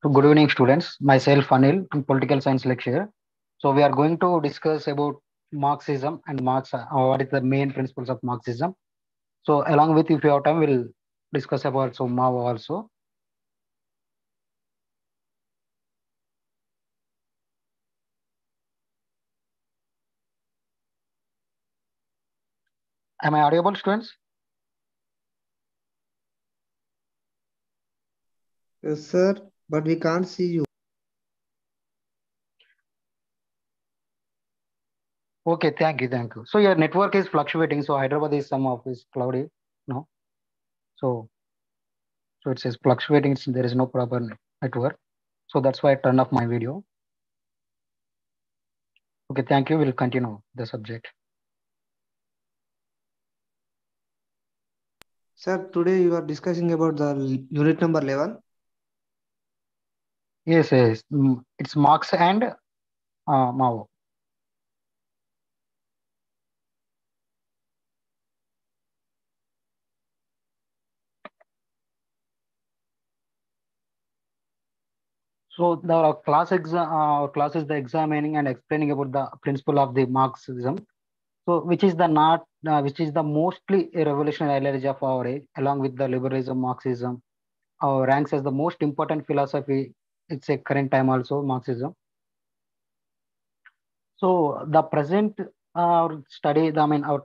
So good evening, students. Myself, Anil, political science lecturer. So we are going to discuss about Marxism and what is the main principles of Marxism. So along with, if you have time, we'll discuss about Mao also. Am I audible, students? Yes, sir, but we can't see you. Okay, thank you, thank you. So your network is fluctuating. So Hyderabad is some of is cloudy, no. So it says fluctuating. There is no proper network. So that's why I turned off my video. Okay, thank you. We'll continue the subject. Sir, today you are discussing about the unit number 11. Yes, yes. It's Marx and Mao. So our class is the examining and explaining about the principle of the Marxism. So which is the mostly a revolutionary ideology of our age, along with the liberalism, Marxism, ranks as the most important philosophy. It's a current time also Marxism. So the present our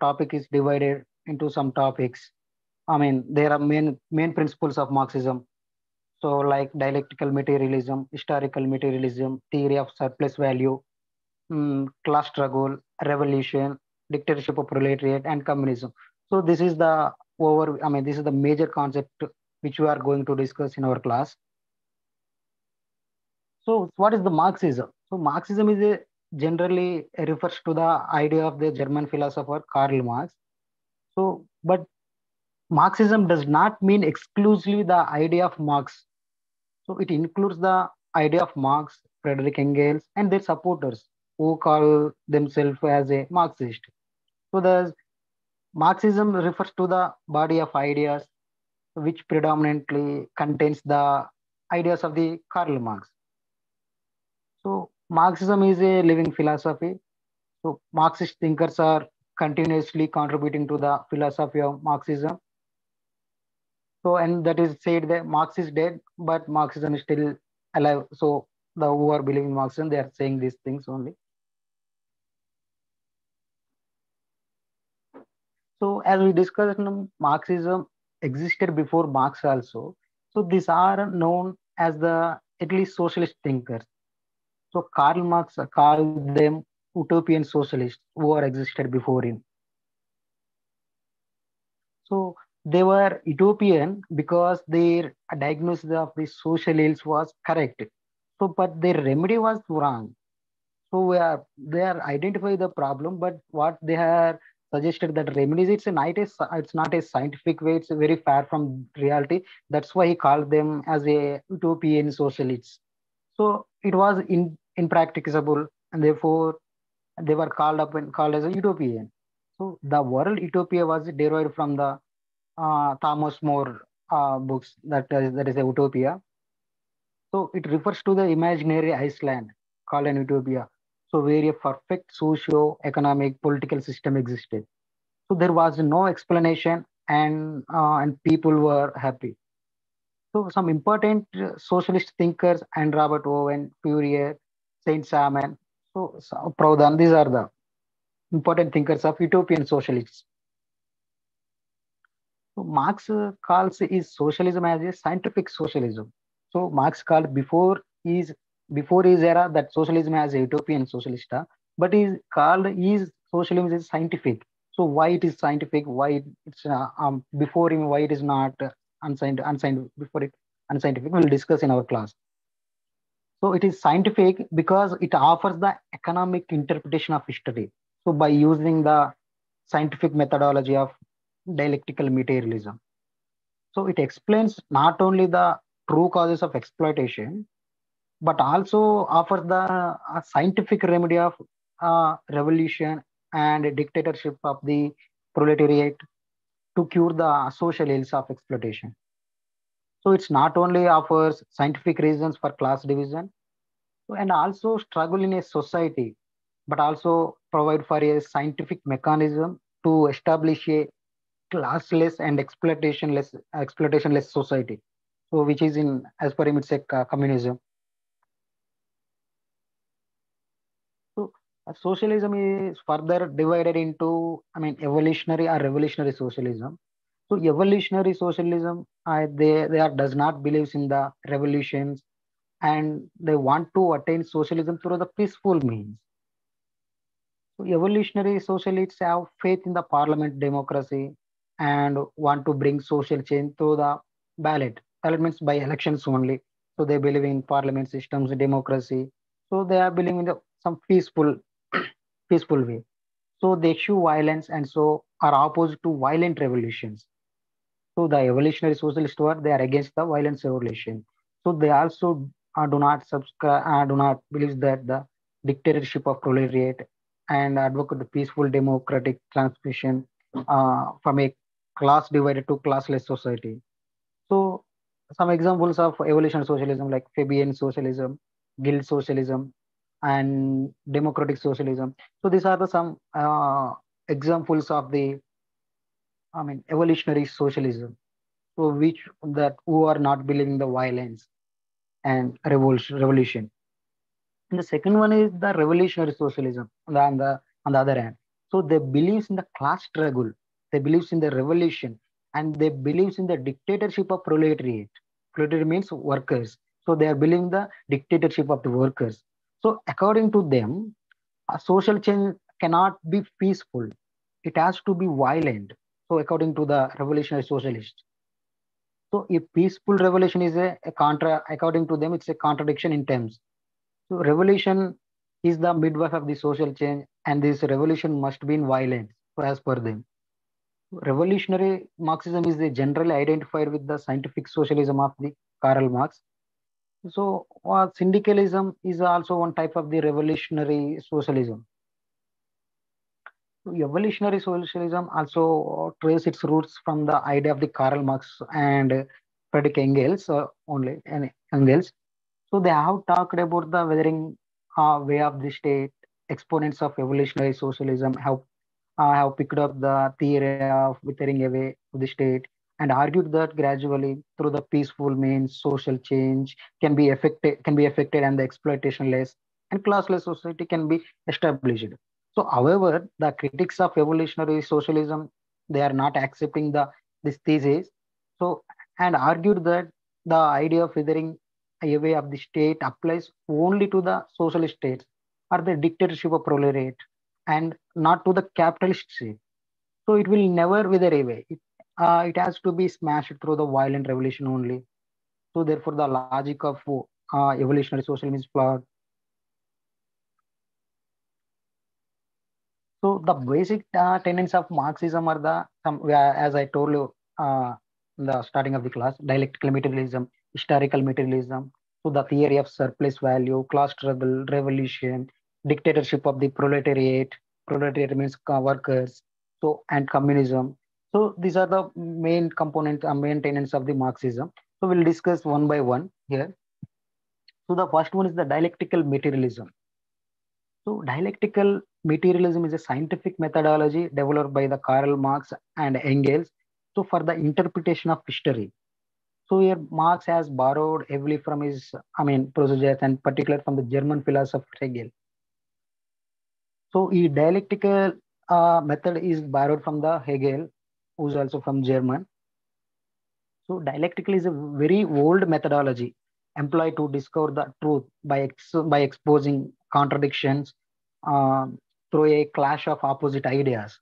topic is divided into some topics. I mean, there are main principles of Marxism. So like dialectical materialism, historical materialism, theory of surplus value, class struggle, revolution, dictatorship of proletariat, and communism. So this is the major concept which we are going to discuss in our class. So what is the Marxism? So Marxism is a generally refers to the idea of the German philosopher Karl Marx. So, but Marxism does not mean exclusively the idea of Marx. So it includes the idea of Marx, Frederick Engels, and their supporters who call themselves as a Marxist. So the Marxism refers to the body of ideas which predominantly contains the ideas of the Karl Marx. So Marxism is a living philosophy. So Marxist thinkers are continuously contributing to the philosophy of Marxism. So and that is said that Marx is dead, but Marxism is still alive. So the who are believing Marxism, they are saying these things only. So as we discussed, Marxism existed before Marx also. So these are known as the at least socialist thinkers. So Karl Marx called them utopian socialists who are existed before him. So they were utopian because their diagnosis of the social ills was correct. So but their remedy was wrong. So they are identify the problem, but what they are suggested that remedies it's not a scientific way. It's very far from reality. That's why he called them as a utopian socialists. So it was impracticable, and therefore they were called as a utopian. So the world utopia was derived from the Thomas More books that is a utopia. So it refers to the imaginary Iceland called an utopia. So where a perfect socio-economic political system existed. So there was no explanation, and people were happy. So some important socialist thinkers and Robert Owen, Fourier, Saint Simon, Proudhon. These are the important thinkers of utopian socialists. So Marx calls is socialism as a scientific socialism. So Marx called before his era that socialism as a utopian socialist, but is called is socialism is scientific. So why it is scientific? Why it's before him? Why it is not unsigned before it unscientific? We'll discuss in our class. So it is scientific because it offers the economic interpretation of history. So by using the scientific methodology of dialectical materialism. So it explains not only the true causes of exploitation, but also offers the scientific remedy of revolution and dictatorship of the proletariat to cure the social ills of exploitation. So it's not only offers scientific reasons for class division, so, and also struggle in a society, but also provide for a scientific mechanism to establish a classless and exploitationless society. So which is in as per him it's a communism. So socialism is further divided into, I mean, evolutionary or revolutionary socialism. So evolutionary socialism, they are does not believes in the revolutions, and they want to attain socialism through the peaceful means. So evolutionary socialists have faith in the parliament democracy and want to bring social change through the ballot. Ballot means by elections only. So they believe in parliament systems, democracy. So they are believing in some peaceful way. So they eschew violence and so are opposed to violent revolutions. So the evolutionary socialist were they are against the violence revolution. So they also do not believe that the dictatorship of proletariat and advocate the peaceful democratic transition from a class divided to classless society. So some examples of evolutionary socialism like Fabian socialism, guild socialism, and democratic socialism. So these are the some examples of the, I mean, evolutionary socialism. So which that who are not believing the violence and revolution. And the second one is the revolutionary socialism on the other hand. So they believes in the class struggle, they believes in the revolution, and they believes in the dictatorship of proletariat. Proletariat means workers. So they are believing the dictatorship of the workers. So according to them, a social change cannot be peaceful. It has to be violent. So according to the revolutionary socialists. So a peaceful revolution is a contra, according to them, it's a contradiction in terms. So revolution is the midwife of the social change, and this revolution must be in violence. So as per them, revolutionary Marxism is generally identified with the scientific socialism of the Karl Marx. So syndicalism is also one type of the revolutionary socialism. So evolutionary socialism also trace its roots from the idea of the Karl Marx and Friedrich Engels only, and Engels. So they have talked about the weathering way of the state. Exponents of evolutionary socialism have picked up the theory of withering away of the state and argued that gradually through the peaceful means social change can be affected and the exploitation less and classless society can be established. So however, the critics of evolutionary socialism, they are not accepting this thesis. So and argued that the idea of withering away of the state applies only to the socialist states or the dictatorship of proletariat and not to the capitalist state. So it will never wither away. It has to be smashed through the violent revolution only. So therefore, the logic of evolutionary socialism is flawed. So the basic tenets of Marxism are as I told you in the starting of the class, dialectical materialism, historical materialism, so the theory of surplus value, class struggle, revolution, dictatorship of the proletariat. Proletariat means workers. So and communism. So these are the main components, main tenets of the Marxism. So we'll discuss one by one here. So the first one is the dialectical materialism. So, dialectical materialism is a scientific methodology developed by the Karl Marx and Engels. So, for the interpretation of history. So, here Marx has borrowed heavily from his, I mean, procedures and particularly from the German philosopher Hegel. So, his dialectical method is borrowed from the Hegel, who's also from German. So, dialectical is a very old methodology employed to discover the truth by exposing contradictions um, through a clash of opposite ideas.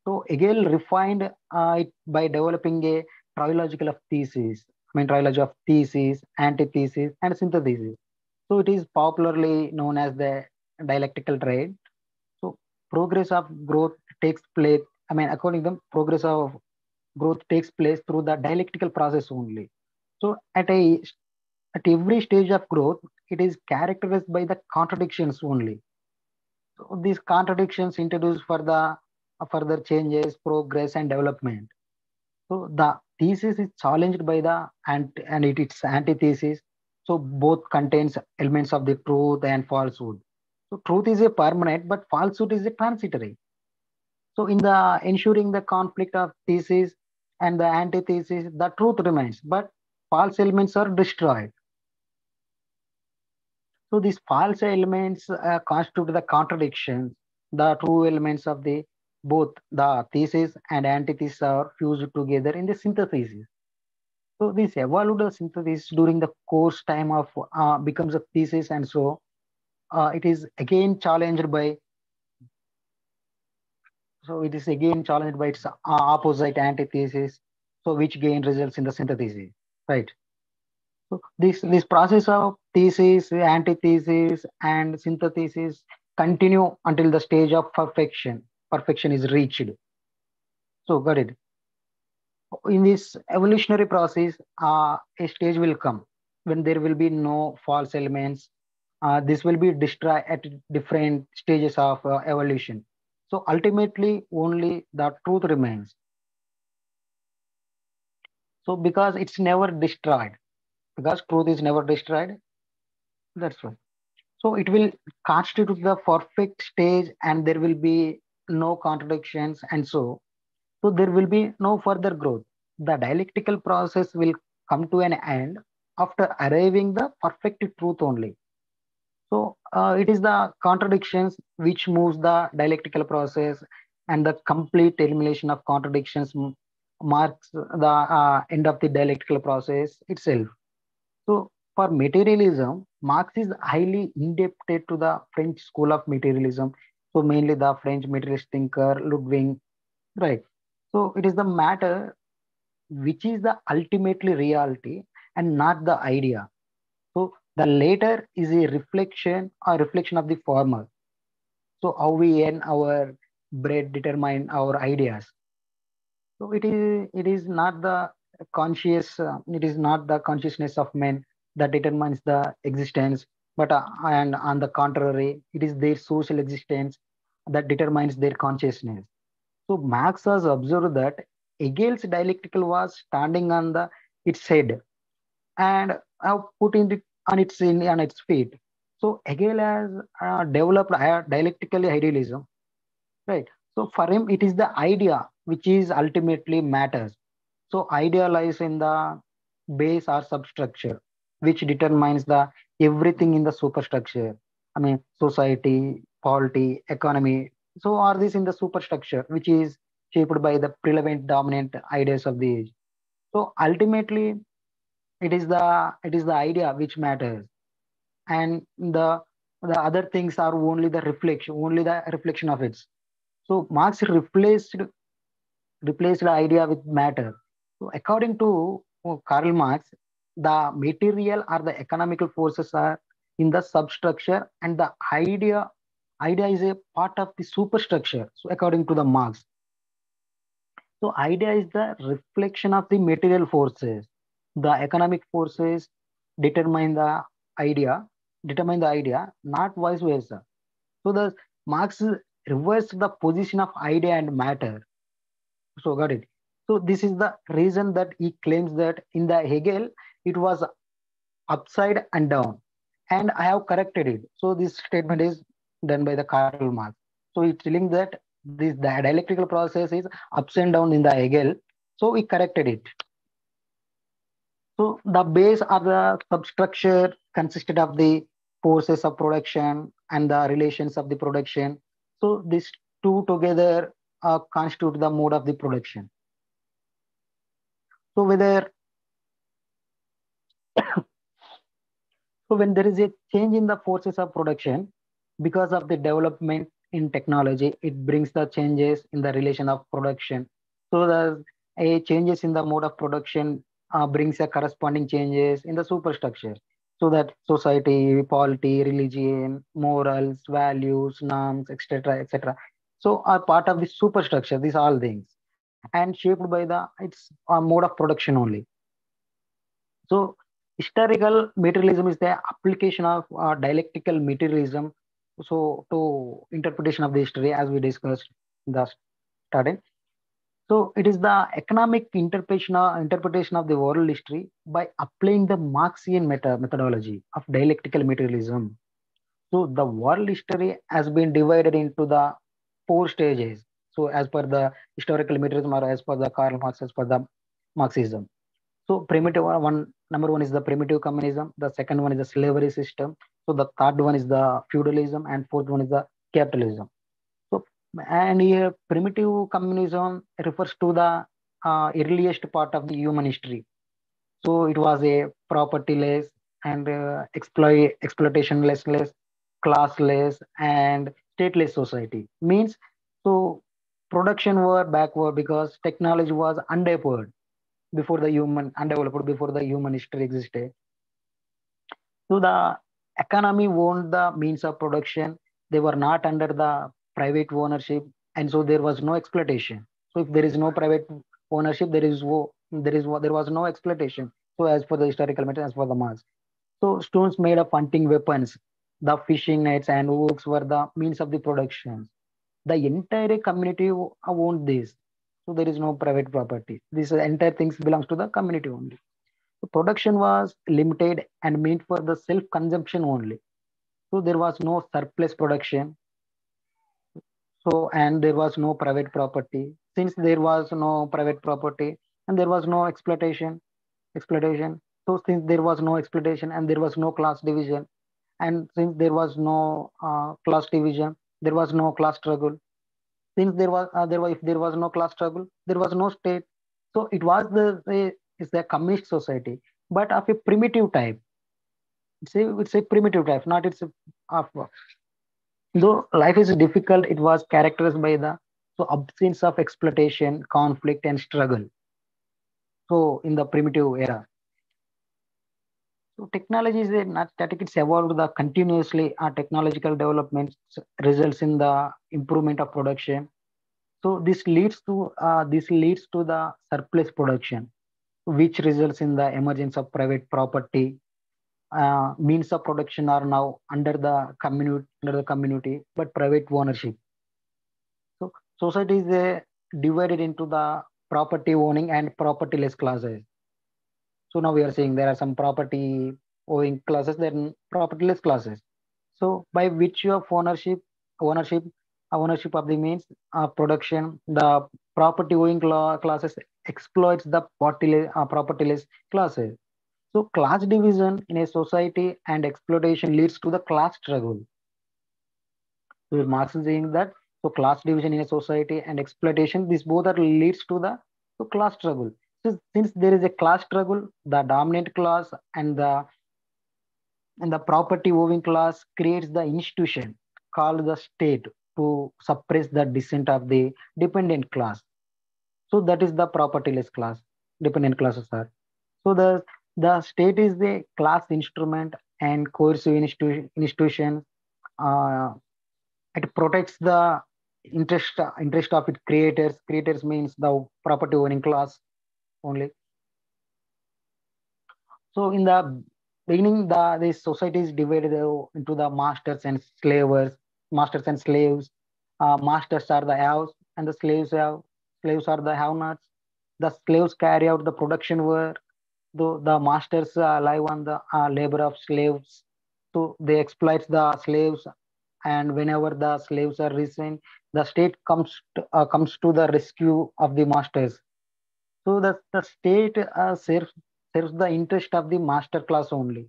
So Hegel refined it by developing a trilogical of theses. I mean, trilogy of thesis, antithesis, and synthesis. So it is popularly known as the dialectical trade. So progress of growth takes place. I mean, according to them, progress of growth takes place through the dialectical process only. So at every stage of growth, it is characterized by the contradictions only. So these contradictions introduce for the further changes, progress, and development. So the thesis is challenged by the and its antithesis. So both contains elements of the truth and falsehood. So truth is a permanent, but falsehood is a transitory. So in the ensuring the conflict of thesis and the antithesis, the truth remains, but false elements are destroyed. So these false elements constitute the contradictions. The true elements of the both the thesis and antithesis are fused together in the synthesis. So this evolved synthesis during the course time of becomes a thesis, and so it is again challenged by it is again challenged by its opposite antithesis. So which gain results in the synthesis, right? So this process of thesis, antithesis, and synthesis continue until the stage of perfection. Perfection is reached. So got it. In this evolutionary process, a stage will come when there will be no false elements. This will be destroyed at different stages of evolution. So ultimately, only the truth remains. So because it's never destroyed, because truth is never destroyed, that's why. So it will constitute the perfect stage, and there will be no contradictions, and so there will be no further growth. The dialectical process will come to an end after arriving the perfect truth only. So it is the contradictions which moves the dialectical process, and the complete elimination of contradictions marks the end of the dialectical process itself. So for materialism, Marx is highly indebted to the French school of materialism. So mainly the French materialist thinker Ludwig, right? So it is the matter which is the ultimately reality and not the idea. So the later is a reflection of the former. So how we earn our bread determine our ideas. So it is not the it is not the consciousness of men that determines the existence, but and on the contrary, it is their social existence that determines their consciousness. So Marx has observed that Hegel's dialectical was standing on its head and have put it on its feet. So Hegel has developed dialectical idealism, right? So for him, it is the idea which is ultimately matters. So idea lies in the base or substructure, which determines the everything in the superstructure. I mean, society, polity, economy. So are these in the superstructure, which is shaped by the prevalent dominant ideas of the age. So ultimately, it is the idea which matters, and the other things are only the reflection of it. So Marx replaced the idea with matter. So according to Karl Marx, the material or the economical forces are in the substructure, and the idea is a part of the superstructure. So according to the Marx, so idea is the reflection of the material forces. The economic forces determine the idea, not vice versa. So the Marx reversed the position of idea and matter. So got it. So this is the reason that he claims that in the Hegel it was upside and down, and I have corrected it. So this statement is done by the Karl Marx. So it's telling that this the dialectical process is ups and down in the Hegel. So we corrected it. So the base of the substructure consisted of the forces of production and the relations of the production. So these two together constitute the mode of the production. So whether so when there is a change in the forces of production because of the development in technology, it brings the changes in the relation of production. So the a changes in the mode of production brings a corresponding changes in the superstructure. So that society, polity, religion, morals, values, norms, etc., etc. So are part of the superstructure. These all things and shaped by the its mode of production only. So historical materialism is the application of dialectical materialism. So to interpretation of the history, as we discussed in the starting. So it is the economic interpretation of the world history by applying the Marxian methodology of dialectical materialism. So the world history has been divided into the four stages. So as per the historical materialism or as per the Karl Marx, as per the Marxism. So primitive one, number one is the primitive communism. The second one is the slavery system. So the third one is the feudalism, and fourth one is the capitalism. So and here primitive communism refers to the earliest part of the human history. So it was a propertyless and exploitationless, classless, and stateless society. Means so production were backward because technology was undeveloped before the human history existed. So the economy owned the means of production. They were not under the private ownership, and so there was no exploitation. So if there is no private ownership, there was no exploitation. So as for the historical method, as for the Marx, so stones made of hunting weapons, the fishing nets and hooks were the means of the production. The entire community owned this. So there is no private property. This entire things belongs to the community only. The production was limited and meant for the self-consumption only. So there was no surplus production. So and there was no private property. Since there was no private property and there was no exploitation. So since there was no exploitation and there was no class division, and since there was no class division, there was no class struggle. Since if there was no class struggle, there was no state. So it was it's a communist society, but of a primitive type. It's a primitive type, not it's a, of though life is difficult. It was characterized by the so absence of exploitation, conflict, and struggle. So in the primitive era, so technology is not static; it's evolved the continuously. Technological developments results in the improvement of production. So this leads to the surplus production, which results in the emergence of private property. Means of production are now under the community, but private ownership. So society is divided into the property owning and propertyless classes. So now we are saying there are some property owning classes, then propertyless classes. So by virtue of ownership, ownership of the means production, the property owning classes exploits the propertyless classes. So class division in a society and exploitation leads to the class struggle. So Marx is saying that so class division in a society and exploitation, this both are leads to the so class struggle. So since there is a class struggle, the dominant class and the property owning class creates the institution called the state to suppress the dissent of the dependent class. So that is the propertyless class, dependent classes are. So the state is the class instrument and coercive institution. Uh, it protects the interest of its creators. Creators means the property owning class only. So in the beginning, this society is divided into the masters and slaves. Masters are the haves, and the slaves are the have-nots. The slaves carry out the production work, though the masters live on the labor of slaves. So they exploit the slaves, and whenever the slaves are resigned, the state comes to the rescue of the masters. So the state serves the interest of the master class only.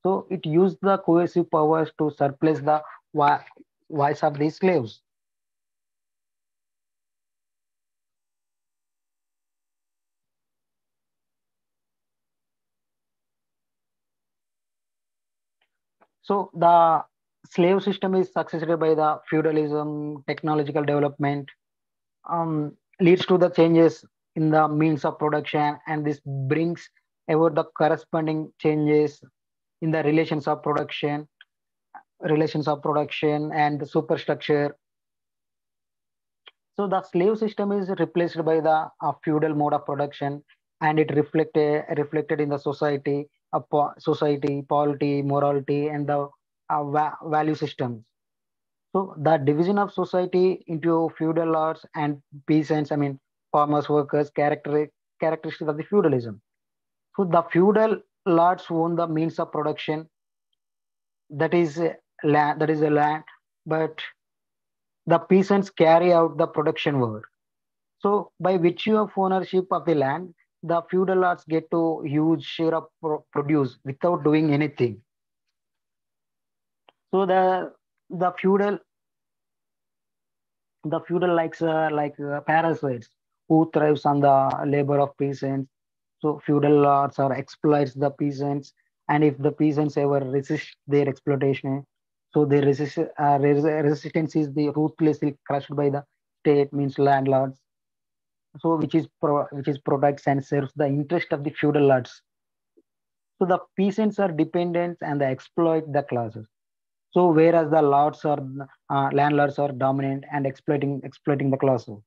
So it used the coercive powers to suppress the wi- voice of the slaves. So the slave system is succeeded by the feudalism, technological development, leads to the changes in the means of production, and this brings about the corresponding changes in the relations of production and the superstructure. So the slave system is replaced by the feudal mode of production, and it reflected in the society, polity, morality, and the value systems. So the division of society into feudal lords and peasants, I mean farmers, workers, characteristic of the feudalism. So the feudal lords own the means of production, that is land, that is the land, but the peasants carry out the production work. So by virtue of ownership of the land, the feudal lords get to huge share of produce without doing anything. So the feudal the feudal parasites who thrives on the labor of peasants. So feudal lords or exploits the peasants, and if the peasants ever resist their exploitation, so their resistance is the ruthlessly crushed by the state, means landlords. So which is protects and serves the interest of the feudal lords. So the peasants are dependents and they exploit the classes. So whereas the lords or landlords are dominant and exploiting the classes.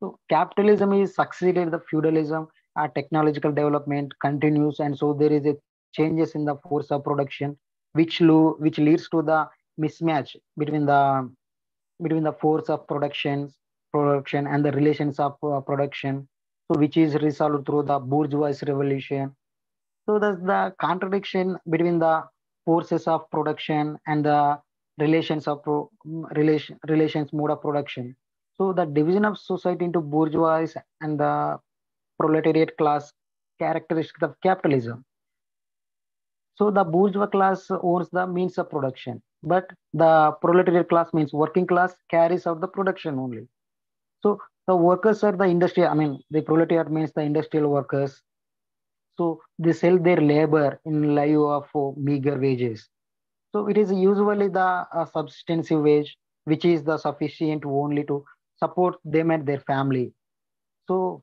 So capitalism is succeeded the feudalism. Technological development continues, and so there is a changes in the force of production, which leads to the mismatch between the force of production and the relations of production. So which is resolved through the bourgeois revolution. So there's the contradiction between the forces of production and the relations mode of production. So the division of society into bourgeois and the proletariat class characteristic of capitalism. So the bourgeois class owns the means of production, but the proletariat class means working class carries out the production only. So the workers are the industrial. I mean, the proletariat means the industrial workers. So they sell their labor in lieu of meager wages. So it is usually the substantive wage, which is the sufficient only to support them and their family. So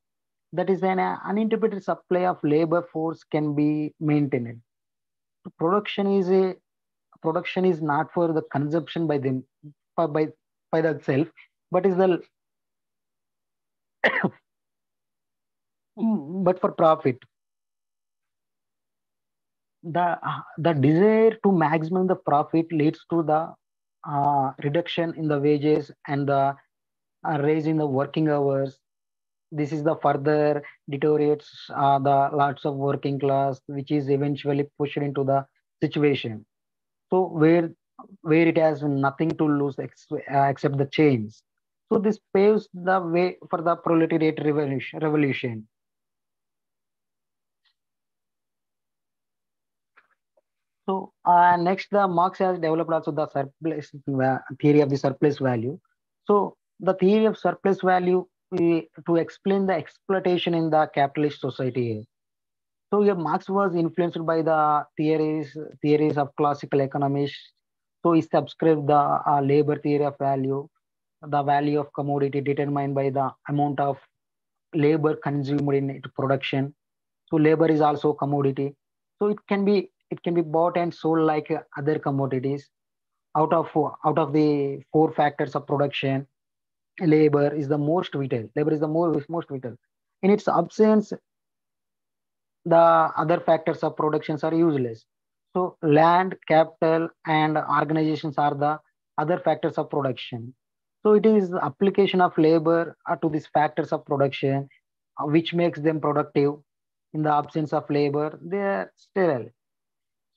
that is an uninterrupted supply of labor force can be maintained. Production is a production is not for the consumption by them by by the self, but is the but for profit. The desire to maximum the profit leads to the reduction in the wages and the raise in the working hours. This is the further deteriorates the lots of working class, which is eventually pushed into the situation. So where it has nothing to lose except the chains. So this paves the way for the proletariat revolution. So next, the Marx has developed also the theory of the surplus value. So the theory of surplus value to explain the exploitation in the capitalist society. So yeah, Marx was influenced by the theories of classical economists. So he subscribed the labor theory of value, the value of commodity determined by the amount of labor consumed in its production. So labor is also commodity. So it can be bought and sold like other commodities. Out of the four factors of production, labor is the most vital. Labor is the most vital. In its absence, the other factors of productions are useless. So land, capital, and organizations are the other factors of production. So it is the application of labor to these factors of production, which makes them productive. In the absence of labor, they are sterile.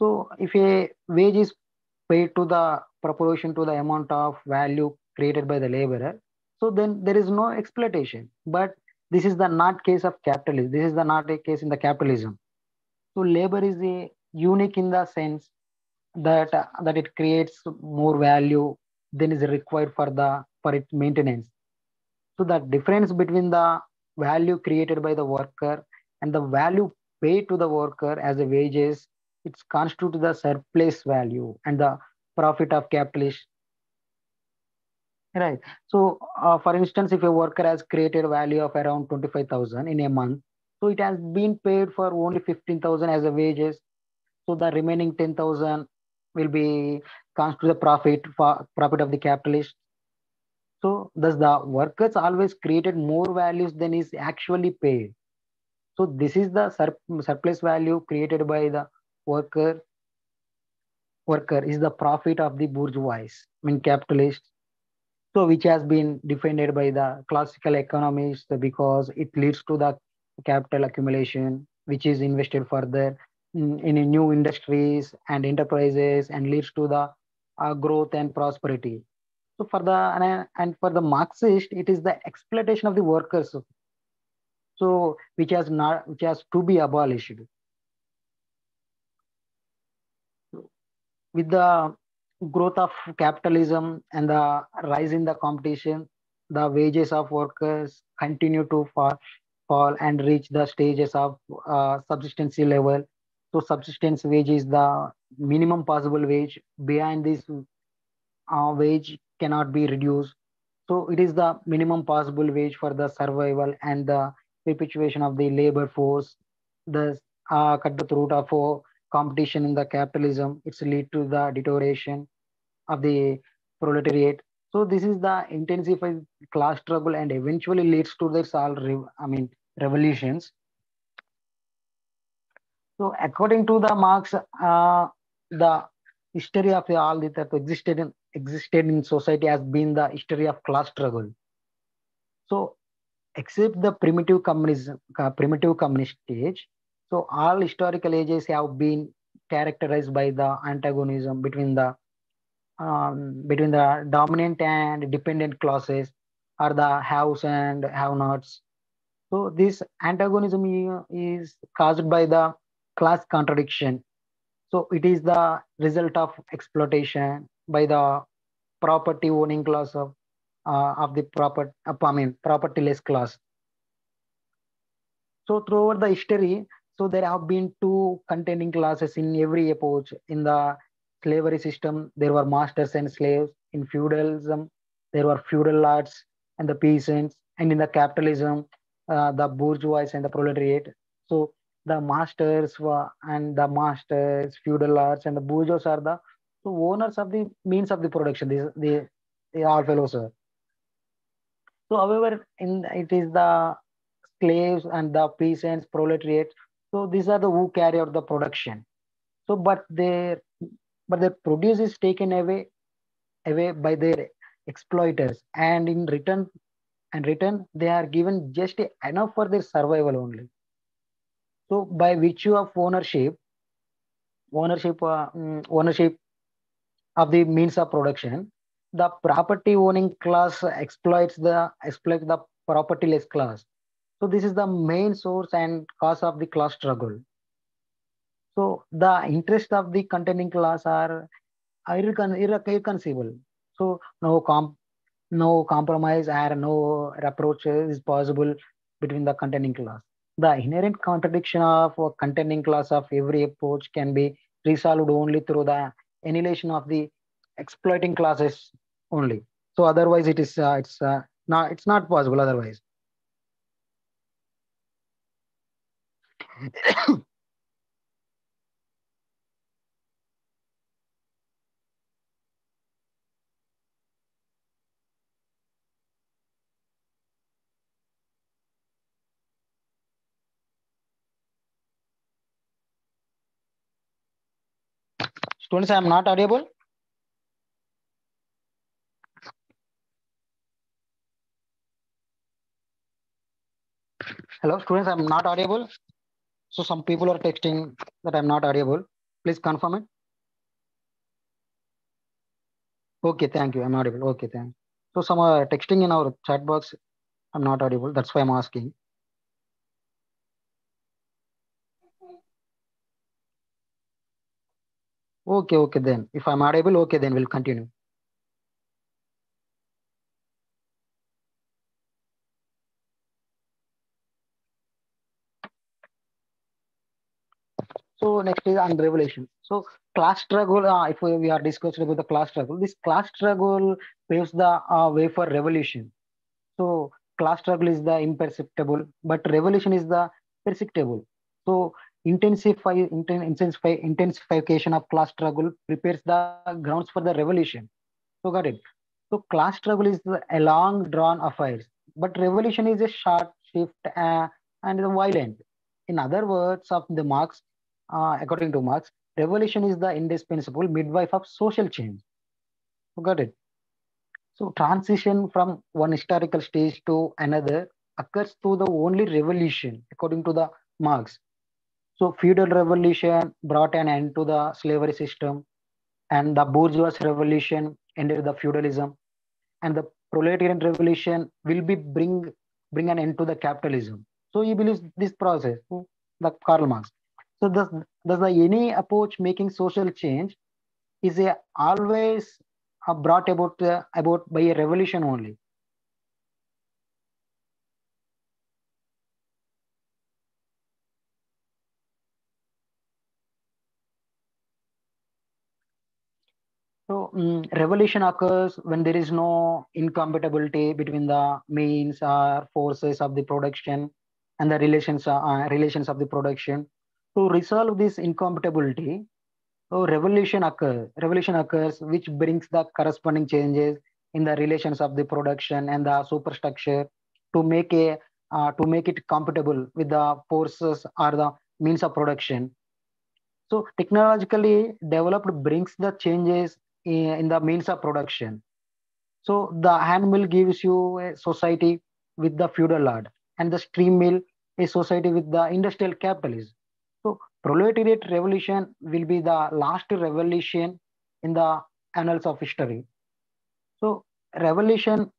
So if a wage is paid to the proportion to the amount of value created by the laborer, so then there is no exploitation. But this is the not case of capitalism. This is the not a case in the capitalism. So labor is a unique in the sense that it creates more value than is required for its maintenance. So the difference between the value created by the worker and the value paid to the worker as a wages, it's constitute the surplus value and the profit of capitalist. Right. So, for instance, if a worker has created value of around 25,000 in a month, so it has been paid for only 15,000 as a wages. So the remaining 10,000 will be constitute the profit of the capitalist. So thus the workers always created more values than is actually paid. So this is the surplus value created by the worker. Worker is the profit of the bourgeois, I mean capitalist. So which has been defended by the classical economists because it leads to the capital accumulation, which is invested further in new industries and enterprises and leads to the growth and prosperity. So for the and for the Marxist, it is the exploitation of the workers. So which has to be abolished. With the growth of capitalism and the rise in the competition, the wages of workers continue to fall and reach the stages of subsistence level. So subsistence wage is the minimum possible wage. Behind this wage cannot be reduced. So it is the minimum possible wage for the survival and the perpetuation of the labor force. Thus, cut the throat of competition in the capitalism. It's lead to the deterioration of the proletariat. So this is the intensified class struggle and eventually leads to this revolutions. So according to the Marx, the history of all that existed in society has been the history of class struggle. So except the primitive communist stage, so all historical ages have been characterized by the antagonism between the dominant and dependent classes, or the haves and have-nots. So this antagonism is caused by the class contradiction. So it is the result of exploitation by the property owning class of the propertyless class. So throughout the history, so there have been two contending classes in every epoch. In the slavery system, there were masters and slaves. In feudalism, there were feudal lords and the peasants. And in the capitalism, the bourgeois and the proletariat. So the masters, feudal lords, and the bourgeois are the owners of the means of the production. They all fellows. So, however, it is the slaves and the peasants, proletariat. So these are the who carry out the production. So, but their produce is taken away by their exploiters, and in return they are given just enough for their survival only. So, by virtue of ownership of the means of production, the property owning class exploits the propertyless class. So this is the main source and cause of the class struggle. So the interests of the contending class are irreconcilable. So no compromise or no approach is possible between the contending class. The inherent contradiction of a contending class of every approach can be resolved only through the annihilation of the exploiting classes only. So otherwise, it's not possible otherwise. Students, I am not audible. Hello, students, I'm not audible. So some people are texting that I'm not audible. Please confirm it. Okay, thank you. I'm audible. Okay, thanks. So some are texting in our chat box. I'm not audible. That's why I'm asking. Okay, okay then. If I'm audible, okay, then we'll continue. So next is on revelation. So class struggle. If we are discussing about the class struggle, this class struggle paves the way for revolution. So class struggle is the imperceptible, but revolution is the perceptible. So intensification of class struggle prepares the grounds for the revolution. So got it. So class struggle is a long drawn affair, but revolution is a short shift and violent. In other words of the Marx, according to Marx, revolution is the indispensable midwife of social change. You got it. So transition from one historical stage to another occurs through the only revolution, according to the Marx. So feudal revolution brought an end to the slavery system, and the bourgeois revolution ended the feudalism, and the proletarian revolution will be bring an end to the capitalism. So he believes this process, the Karl Marx. So does the any approach making social change is a always brought about by a revolution only. So revolution occurs when there is no incompatibility between the means or forces of the production and the relations of the production. To resolve this incompatibility, so revolution occurs, which brings the corresponding changes in the relations of the production and the superstructure to make it compatible with the forces or the means of production. So technologically developed brings the changes in the means of production. So the hand mill gives you a society with the feudal lord, and the stream mill a society with the industrial capitalism. So proletariat revolution will be the last revolution in the annals of history. So revolution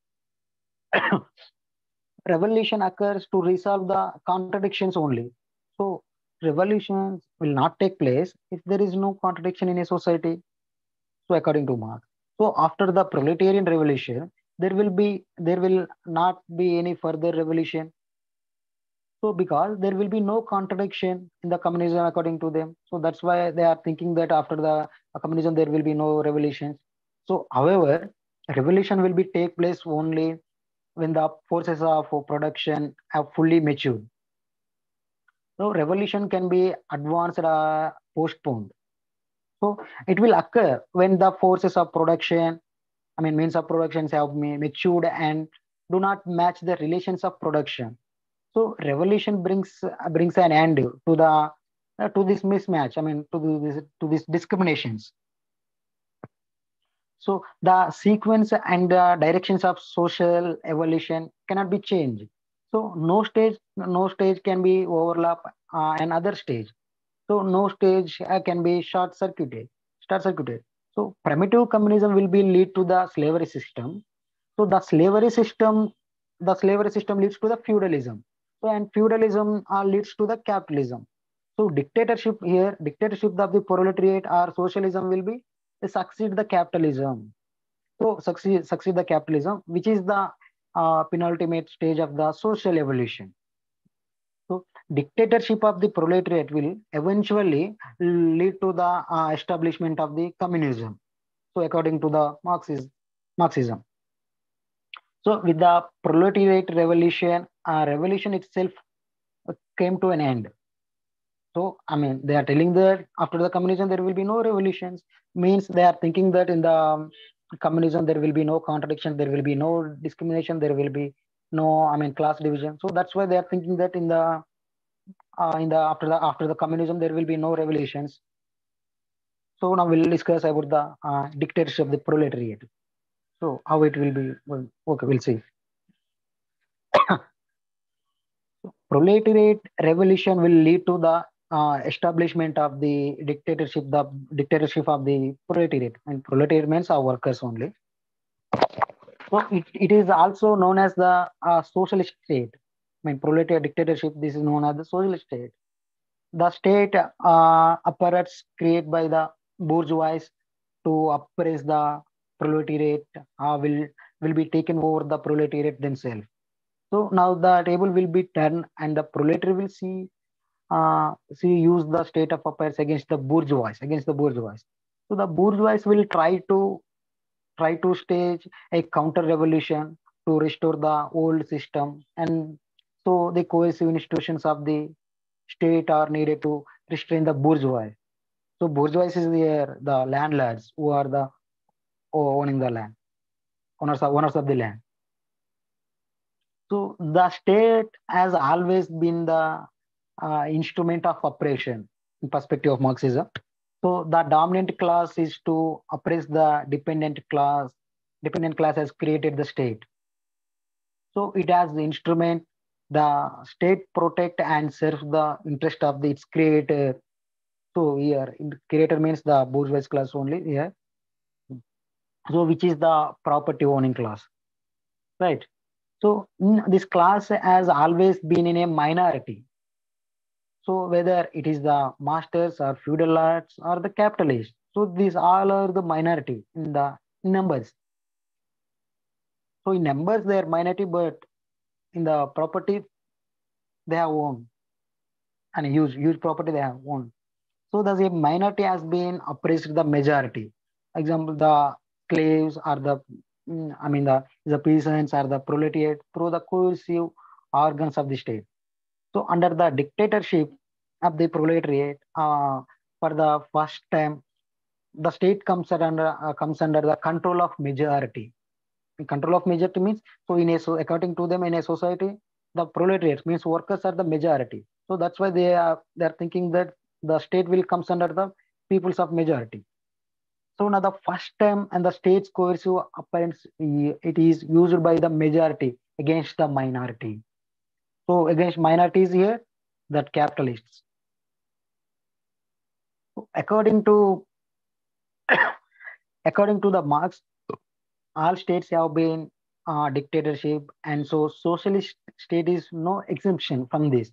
revolution occurs to resolve the contradictions only. So revolutions will not take place if there is no contradiction in a society. So according to Marx. So after the proletarian revolution, there will not be any further revolution. So because there will be no contradiction in the communism according to them. So that's why they are thinking that after the communism there will be no revolutions. So however, revolution will be take place only when the forces of production have fully matured. So revolution can be advanced or postponed. So it will occur when the forces of production, means of productions have matured and do not match the relations of production. So revolution brings an end to this mismatch. To these discriminations. So the sequence and the directions of social evolution cannot be changed. So no stage can be overlap another stage. So no stage can be short circuited. So primitive communism will be lead to the slavery system. So the slavery system leads to the feudalism. So and feudalism leads to the capitalism. So dictatorship of the proletariat or socialism will be succeed the capitalism. So succeed the capitalism, which is the penultimate stage of the social evolution. So dictatorship of the proletariat will eventually lead to the establishment of the communism. So according to the Marxism. So with the proletariat revolution, revolution itself came to an end. So they are telling that after the communism there will be no revolutions. Means they are thinking that in the communism there will be no contradiction, there will be no discrimination, there will be no class division. So that's why they are thinking that in the after the communism there will be no revolutions. So now we'll discuss about the dictatorship of the proletariat. So how it will be? Well, okay, we'll see. Proletariat revolution will lead to the establishment of the dictatorship of the proletariat. And proletariat means our workers only. So it is also known as the socialist state. Proletariat dictatorship. This is known as the socialist state. The state apparatus created by the bourgeois to oppress the proletariat will be taken over the proletariat themselves. So now the table will be turned, and the proletariat will use the state of affairs against the bourgeois. So the bourgeois will try to stage a counter revolution to restore the old system, and so the cohesive institutions of the state are needed to restrain the bourgeois. So bourgeois is the landlords who are the owning the land, owners of the land. So the state has always been the instrument of oppression in perspective of Marxism. So the dominant class is to oppress the dependent class, dependent class has created the state. So it has the instrument, the state protect and serve the interest of its creator. So here, creator means the bourgeois class only here. So which is the property owning class, right? So this class has always been in a minority. So whether it is the masters or feudal lords or the capitalists, so these all are the minority in the numbers. So in numbers they are minority, but in the property they have own and huge property they have own. So the minority has been oppressed the majority. Example, the slaves or the peasants or the proletariat through the coercive organs of the state. So under the dictatorship of the proletariat, for the first time, the state comes under the control of majority. Control of majority means, so according to them in a society, the proletariat means workers are the majority. So that's why they are thinking that the state will comes under the peoples of majority. So now the first time and the state's coercive appearance, it is used by the majority against the minority. So against minorities here, that capitalists. According to according to the Marx, all states have been dictatorship, and so socialist state is no exemption from this.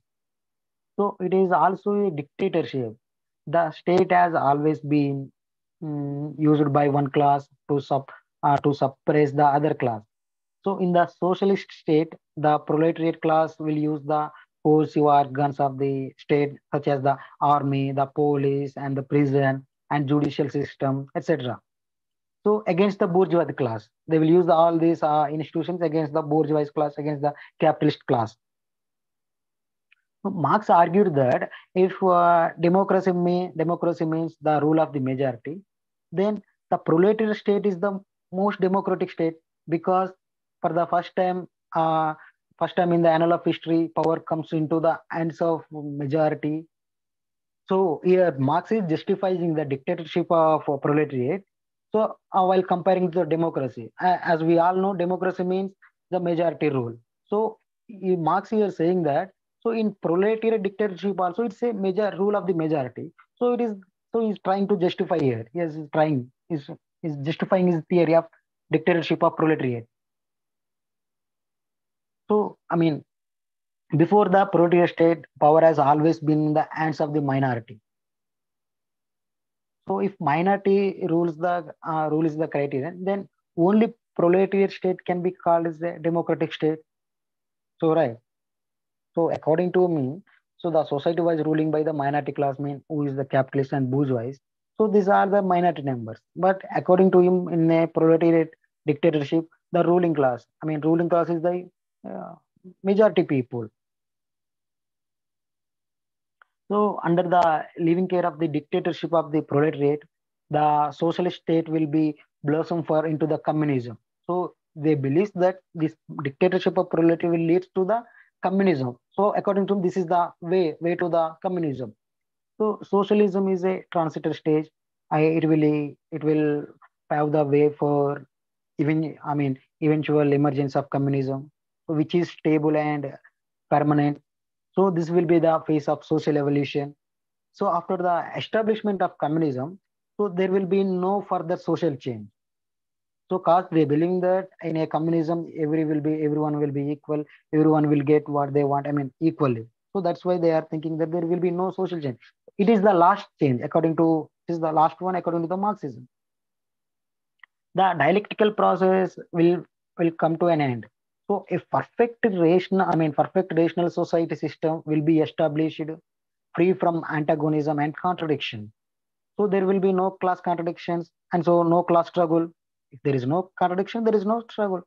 So it is also a dictatorship. The state has always been used by one class to suppress the other class. So in the socialist state, the proletariat class will use the coercive organs of the state, such as the army, the police, and the prison and judicial system, etc. So against the bourgeois class, they will use all these institutions against the bourgeois class, against the capitalist class. So Marx argued that if democracy means the rule of the majority, then the proletariat state is the most democratic state, because for the uh, first time in the annal of history, power comes into the hands of majority. So here Marx is justifying the dictatorship of proletariat. So while comparing to democracy, as we all know, democracy means the majority rule. So Marx here saying that, so in proletariat dictatorship also it's a major rule of the majority. So it is, so he's trying to justify here. Yes, he's justifying his theory of dictatorship of proletariat. So I mean, before the proletariat state, power has always been in the hands of the minority. So if minority rule is the criterion, then only proletariat state can be called as a democratic state. So right. So according to me, so the society was ruling by the minority class, mean who is the capitalist and bourgeois. So these are the minority members. But according to him, in a proletariat dictatorship, the ruling class is the uh, majority people. So, under the living care of the dictatorship of the proletariat, the socialist state will be blossom for into the communism. So, they believe that this dictatorship of proletariat will lead to the communism. So, according to them, this is the way to the communism. So, socialism is a transitor stage. It will pave the way for eventual emergence of communism, which is stable and permanent. So this will be the phase of social evolution. So after the establishment of communism, so there will be no further social change. So cause they believe that in a communism, everyone will be equal, everyone will get what they want, equally. So that's why they are thinking that there will be no social change. It is the last change it is the last one according to the Marxism. The dialectical process will come to an end. So a perfect rational society system will be established, free from antagonism and contradiction. So there will be no class contradictions, and so no class struggle. If there is no contradiction, there is no struggle.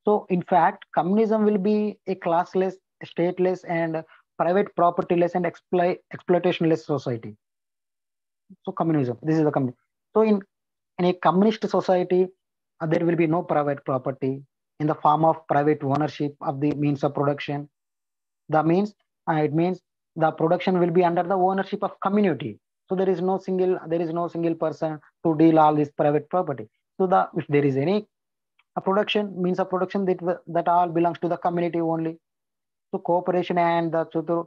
So in fact, communism will be a classless, stateless, and private propertyless and exploitationless society. So communism, this is the communism. So in a communist society, there will be no private property in the form of private ownership of the means of production. It means the production will be under the ownership of community. So there is no single person to deal all this private property. So if there is any A production means a production that all belongs to the community only. So cooperation and the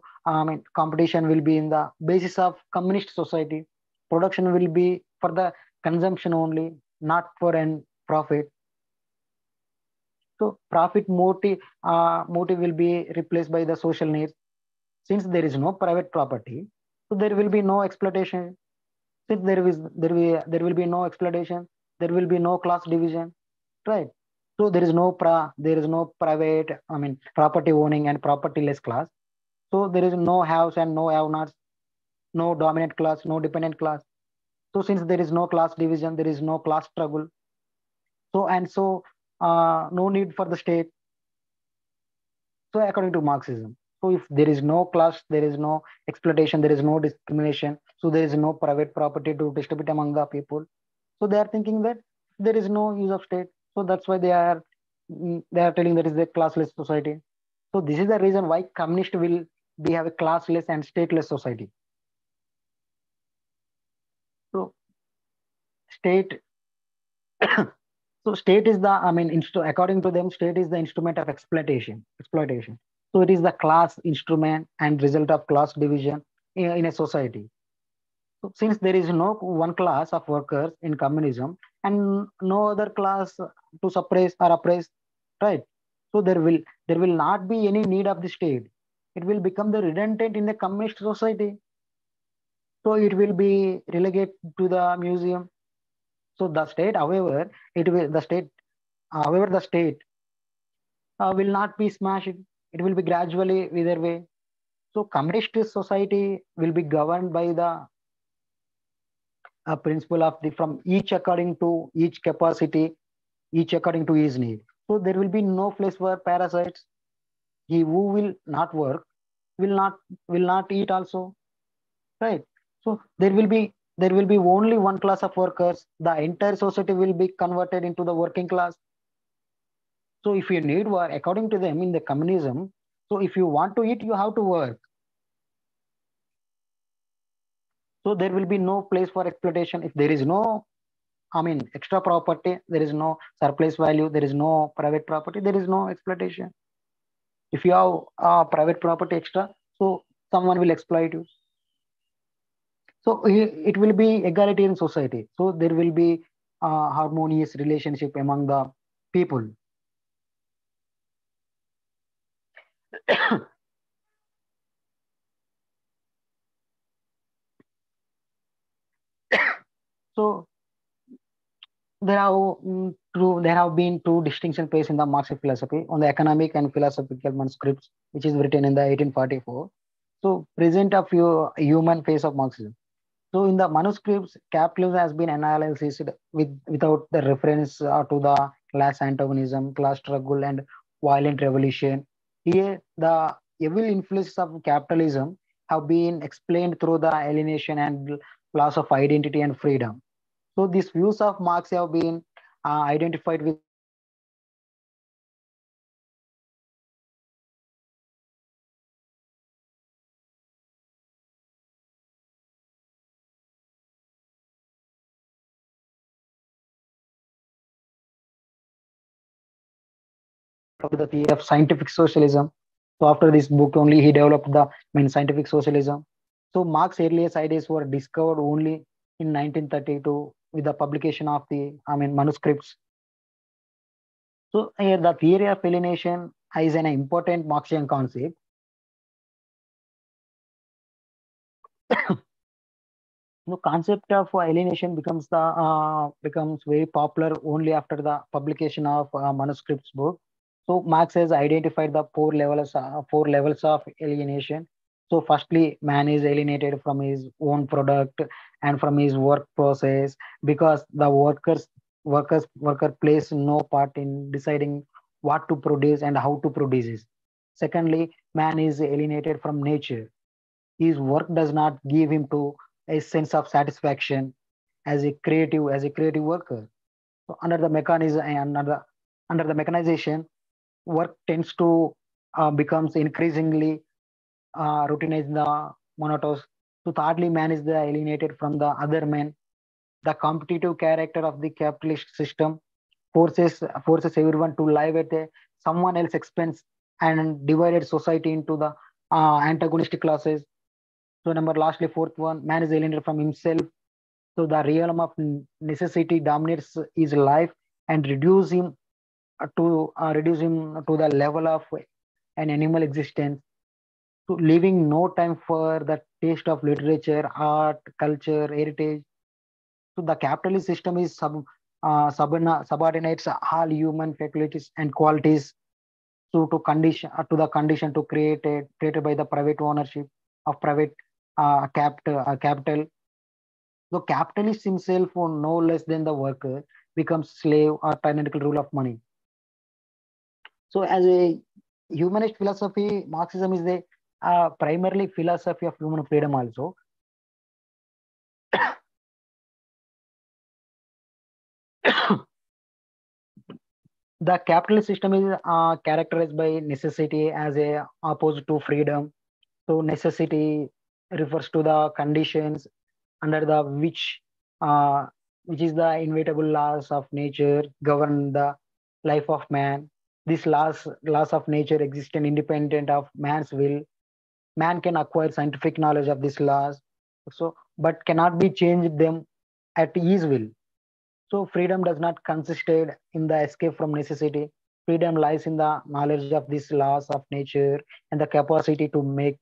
competition will be in the basis of communist society. Production will be for the consumption only, not for an profit. So profit motive will be replaced by the social needs. Since there is no private property, so there will be no exploitation. Since there will be no exploitation, there will be no class division, right? So there is no private, property owning and propertyless class. So there is no haves and no have-nots, no dominant class, no dependent class. So since there is no class division, there is no class struggle. No need for the state. So according to Marxism, so if there is no class, there is no exploitation, there is no discrimination. So there is no private property to distribute among the people. So they are thinking that there is no use of state. So that's why they are telling that is a classless society. So this is the reason why communist will be have a classless and stateless society. So state so state is the according to them, state is the instrument of exploitation. So it is the class instrument and result of class division in a society. So since there is no one class of workers in communism and no other class to suppress or oppress, right? So there will not be any need of the state. It will become the redundant in the communist society. So it will be relegated to the museum. So the state, however, it will the state, however, the state will not be smashed. It will be gradually either way. So communist society will be governed by the principle of the from each according to each capacity, each according to his need. So there will be no place for parasites. He who will not work will not eat also, right? So there will be only one class of workers. The entire society will be converted into the working class. So if you need work, according to them in the communism, so if you want to eat, you have to work. So there will be no place for exploitation. If there is no, extra property, there is no surplus value, there is no private property, there is no exploitation. If you have private property extra, so someone will exploit you. So it will be egalitarian society. So there will be harmonious relationship among the people. So there have been two distinction placed in the Marxist philosophy on the economic and philosophical manuscripts, which is written in the 1844. So present a few human face of Marxism. So in the manuscripts, capitalism has been analyzed without the reference to the class antagonism, class struggle, and violent revolution. Here, the evil influences of capitalism have been explained through the alienation and loss of identity and freedom. So these views of Marx have been identified with the Marxism and developed the theory of scientific socialism. So after this book only, he developed the scientific socialism. So Marx's earliest ideas were discovered only in 1932 with the publication of the manuscripts. So here the theory of alienation is an important Marxian concept. The concept of alienation becomes very popular only after the publication of manuscripts book. So Marx has identified the four levels of alienation. So firstly, man is alienated from his own product and from his work process because the worker plays no part in deciding what to produce and how to produce it. Secondly, man is alienated from nature. His work does not give him to a sense of satisfaction as a creative worker. So under the mechanization, work tends to becomes increasingly routinized in the monotonous. So thirdly, man is the alienated from the other men, the competitive character of the capitalist system. forces everyone to live at a someone else expense and divided society into the antagonistic classes. So number lastly, fourth one, man is alienated from himself. So the realm of necessity dominates his life and reduce him to the level of an animal existence. So leaving no time for the taste of literature, art, culture, heritage. So the capitalist system is subordinates all human faculties and qualities to the condition to created by the private ownership of private capital. The capitalist himself, or no less than the worker, becomes slave or tyrannical rule of money. So as a humanist philosophy, Marxism is the primarily philosophy of human freedom also. The capitalist system is characterized by necessity as a opposite to freedom. So necessity refers to the conditions under the uh, which is the inevitable laws of nature govern the life of man. These laws of nature exist independent of man's will. Man can acquire scientific knowledge of these laws, so but cannot be changed them at his will. So freedom does not consist in the escape from necessity. Freedom lies in the knowledge of these laws of nature and the capacity to make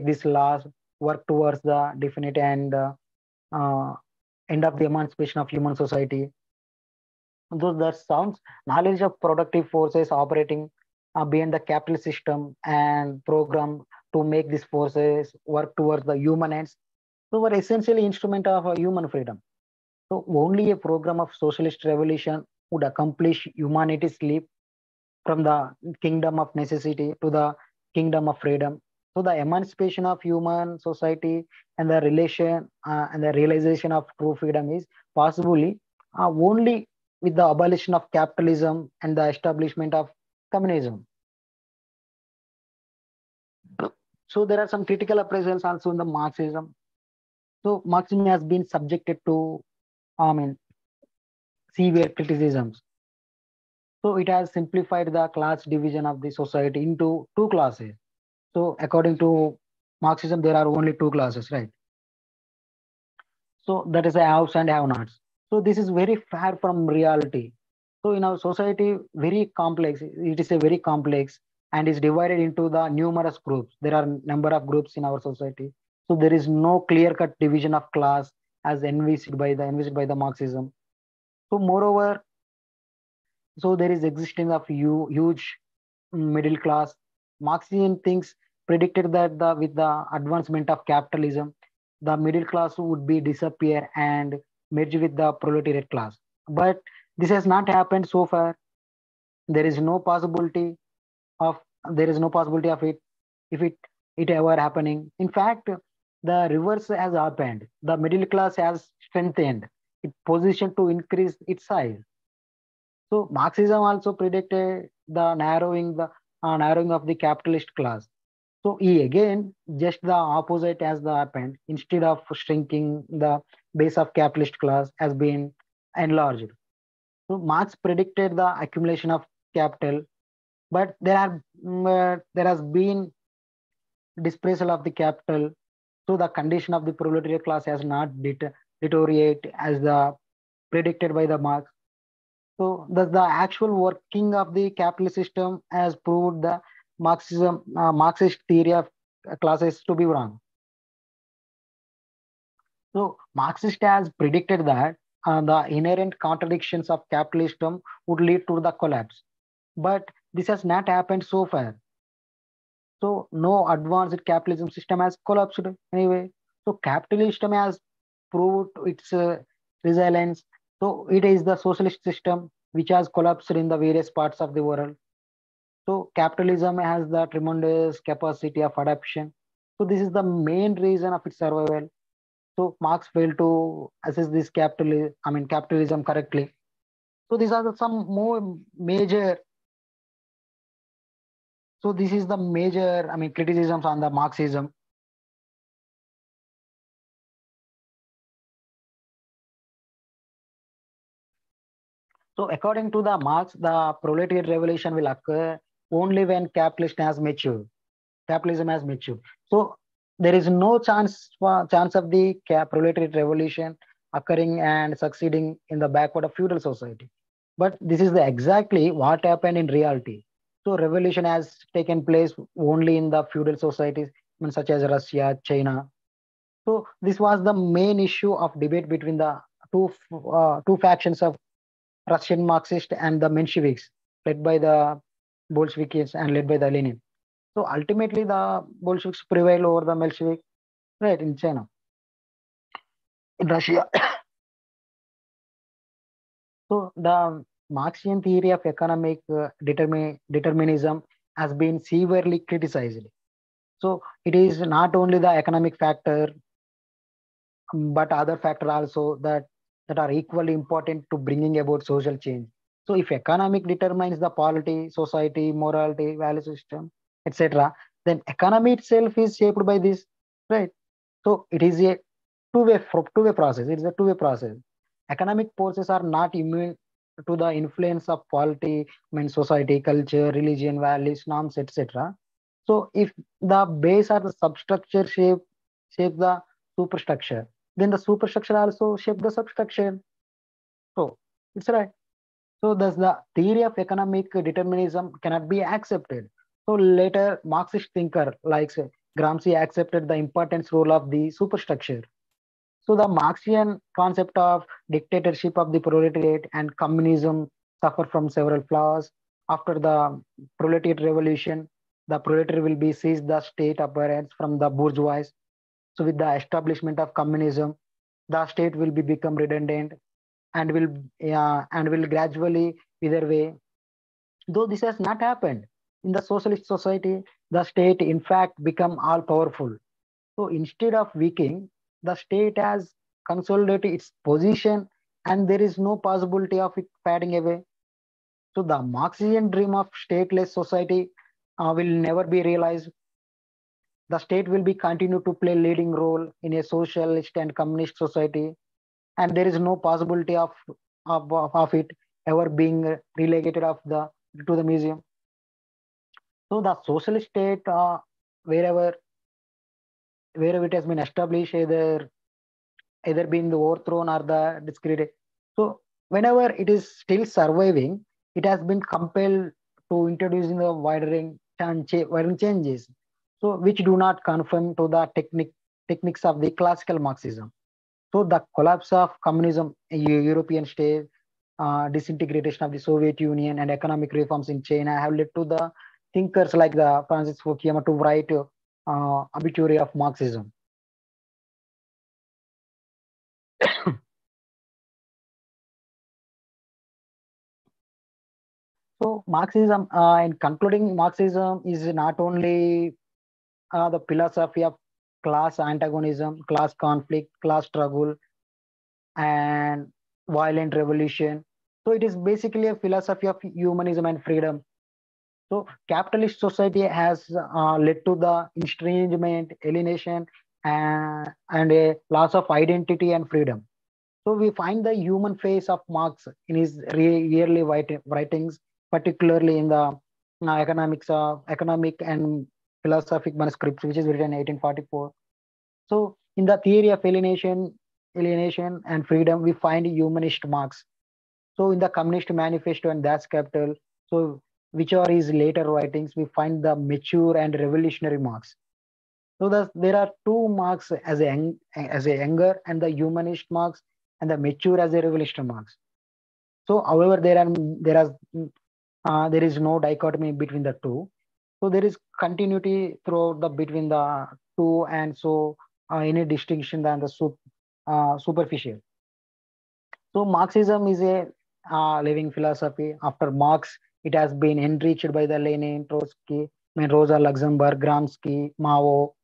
these laws work towards the definite and uh, end of the emancipation of human society. Though that sounds knowledge of productive forces operating beyond the capitalist system and program to make these forces work towards the human ends. So were essentially instrument of human freedom. So only a program of socialist revolution would accomplish humanity's leap from the kingdom of necessity to the kingdom of freedom. So the emancipation of human society and the relation and the realization of true freedom is possibly only with the abolition of capitalism and the establishment of communism. So there are some critical appraisals also in the Marxism. So Marxism has been subjected to, I mean, severe criticisms. So it has simplified the class division of the society into two classes. So according to Marxism, there are only two classes, right? So that is the haves and have-nots. So this is very far from reality. So in our society, very complex. It is a very complex and is divided into the numerous groups. There are number of groups in our society. So there is no clear-cut division of class as envisaged by the Marxism. So moreover, so there is existence of huge middle class. Marxian thinks predicted that with the advancement of capitalism, the middle class would be disappear and merge with the proletariat class. But this has not happened so far. There is no possibility of there is no possibility of it if it ever happening. In fact, the reverse has happened. The middle class has strengthened its position to increase its size. So Marxism also predicted the narrowing of the capitalist class. So he again just the opposite as the happened. Instead of shrinking, the base of capitalist class has been enlarged. So Marx predicted the accumulation of capital, but there has been dispersal of the capital. So the condition of the proletariat class has not deteriorate as the predicted by the Marx. So the actual working of the capitalist system has proved the Marxist theory of classes to be wrong. So Marxist has predicted that the inherent contradictions of capitalism would lead to the collapse. But this has not happened so far. So no advanced capitalism system has collapsed anyway. So capitalism has proved its resilience. So it is the socialist system which has collapsed in the various parts of the world. So capitalism has the tremendous capacity of adaptation. So this is the main reason of its survival. So Marx failed to assess this capitalism correctly. So these are some more major. So this is the major, criticisms on the Marxism. So according to the Marx, the proletariat revolution will occur only when capitalism has matured. Capitalism has matured. So there is no chance of the proletariat revolution occurring and succeeding in the backward of feudal society. But this is the exactly what happened in reality. So revolution has taken place only in the feudal societies, such as Russia, China. So this was the main issue of debate between the two factions of Russian Marxist and the Mensheviks, led by the Bolsheviks and led by the Lenin. So ultimately, the Bolsheviks prevailed over the Mensheviks, right, in China, in Russia. So the Marxian theory of economic determinism has been severely criticized. So it is not only the economic factor, but other factors also that are equally important to bringing about social change. So if economic determines the polity, society, morality, value system, etc., then economy itself is shaped by this, right? So it is a two-way process. It is a two-way process. Economic forces are not immune to the influence of polity, society, culture, religion, values, norms, etc. So if the base or the substructure shape the superstructure, then the superstructure also shape the substructure. So it's right. So thus the theory of economic determinism cannot be accepted. So later Marxist thinker like Gramsci accepted the importance role of the superstructure. So the Marxian concept of dictatorship of the proletariat and communism suffer from several flaws. After the proletariat revolution, the proletariat will be seized the state apparatus from the bourgeois. So with the establishment of communism, the state will be become redundant and will gradually wither away. Though this has not happened in the socialist society, the state in fact become all powerful. So instead of weakening, the state has consolidated its position and there is no possibility of it fading away. So the Marxian dream of stateless society will never be realized. The state will be continue to play leading role in a socialist and communist society, and there is no possibility of it ever being relegated of the to the museum. So the socialist state, wherever wherever it has been established, either been overthrown or the discredited. So whenever it is still surviving, it has been compelled to introducing the widening changes, so which do not conform to the techniques of the classical Marxism. So the collapse of communism in European states, disintegration of the Soviet Union, and economic reforms in China have led to the thinkers like the Francis Fukuyama to write obituary of Marxism. So Marxism, in concluding, Marxism is not only the philosophy of class antagonism, class conflict, class struggle, and violent revolution. So it is basically a philosophy of humanism and freedom. So capitalist society has led to the estrangement, alienation, and a loss of identity and freedom. So we find the human face of Marx in his yearly writings, particularly in the economic and philosophic manuscripts, which is written in 1844. So in the theory of alienation and freedom, we find humanist Marx. So in the Communist Manifesto and Das Capital, so which are his later writings, we find the mature and revolutionary Marx. So there are two Marx as a younger and the humanist Marx and the mature as a revolutionary Marx. So however there is no dichotomy between the two. So there is continuity throughout the between the two, and so any distinction than the superficial. So Marxism is a living philosophy. After Marx, it has been enriched by the Lenin, Trotsky, Rosa Luxemburg, Gramsci, Mao,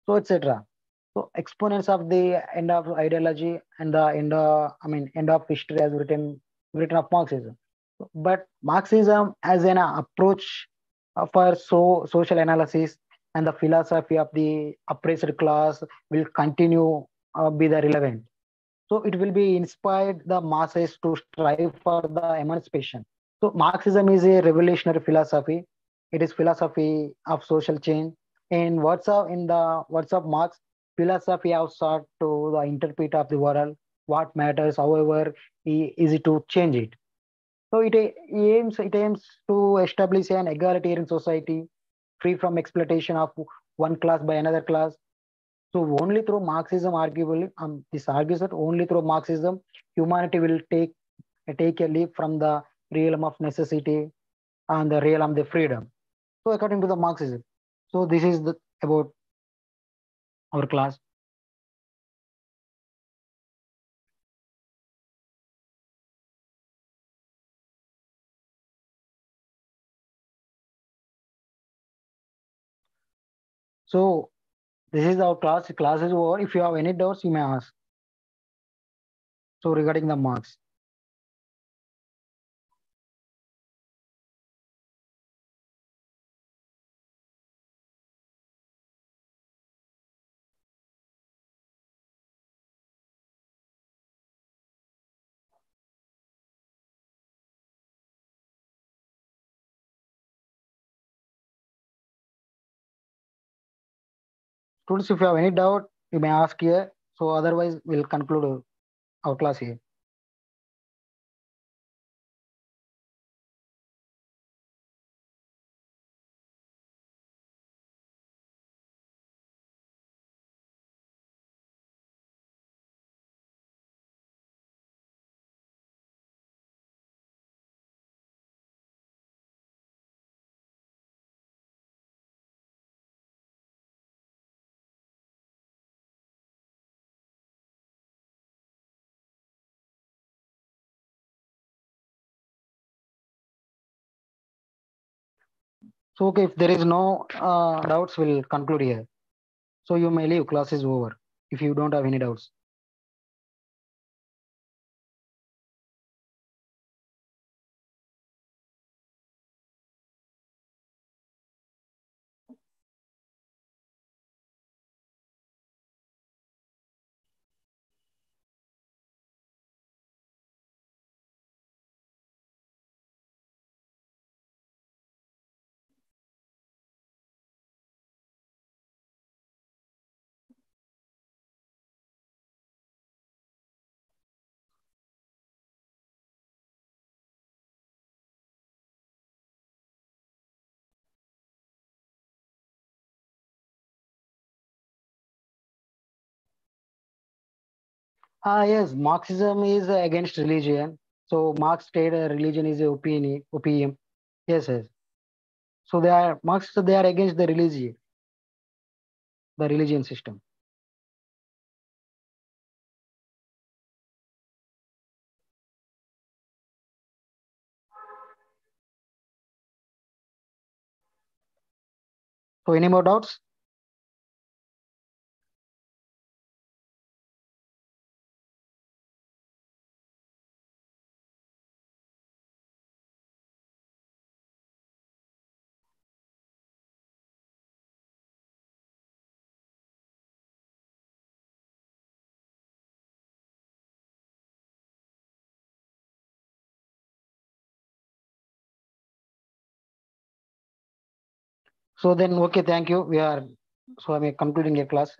so etc. So exponents of the end of ideology and the end of history has written of Marxism. But Marxism as an approach for social analysis and the philosophy of the oppressed class will continue be the relevant. So it will be inspired the masses to strive for the emancipation. So Marxism is a revolutionary philosophy. It is philosophy of social change. In the words of Marx, philosophy has sought to the interpret of the world. What matters, however, is to change it. So it aims to establish an egalitarian society free from exploitation of one class by another class. So only through Marxism, arguably, this argues that only through Marxism, humanity will take a leap from the realm of necessity and the realm of the freedom. So according to the Marxism. So this is about our class. So this is our class. Class is over. If you have any doubts, you may ask. So regarding the Marx. Students, if you have any doubt, you may ask here. So otherwise, we'll conclude our class here. So okay, if there is no doubts, we'll conclude here. So you may leave. Class is over. If you don't have any doubts. Yes, Marxism is against religion. So Marx stated religion is a opinion, opium. Yes, yes. So they are Marx. They are against the religion system. So any more doubts? So then, okay, thank you. We are so I'm concluding a class.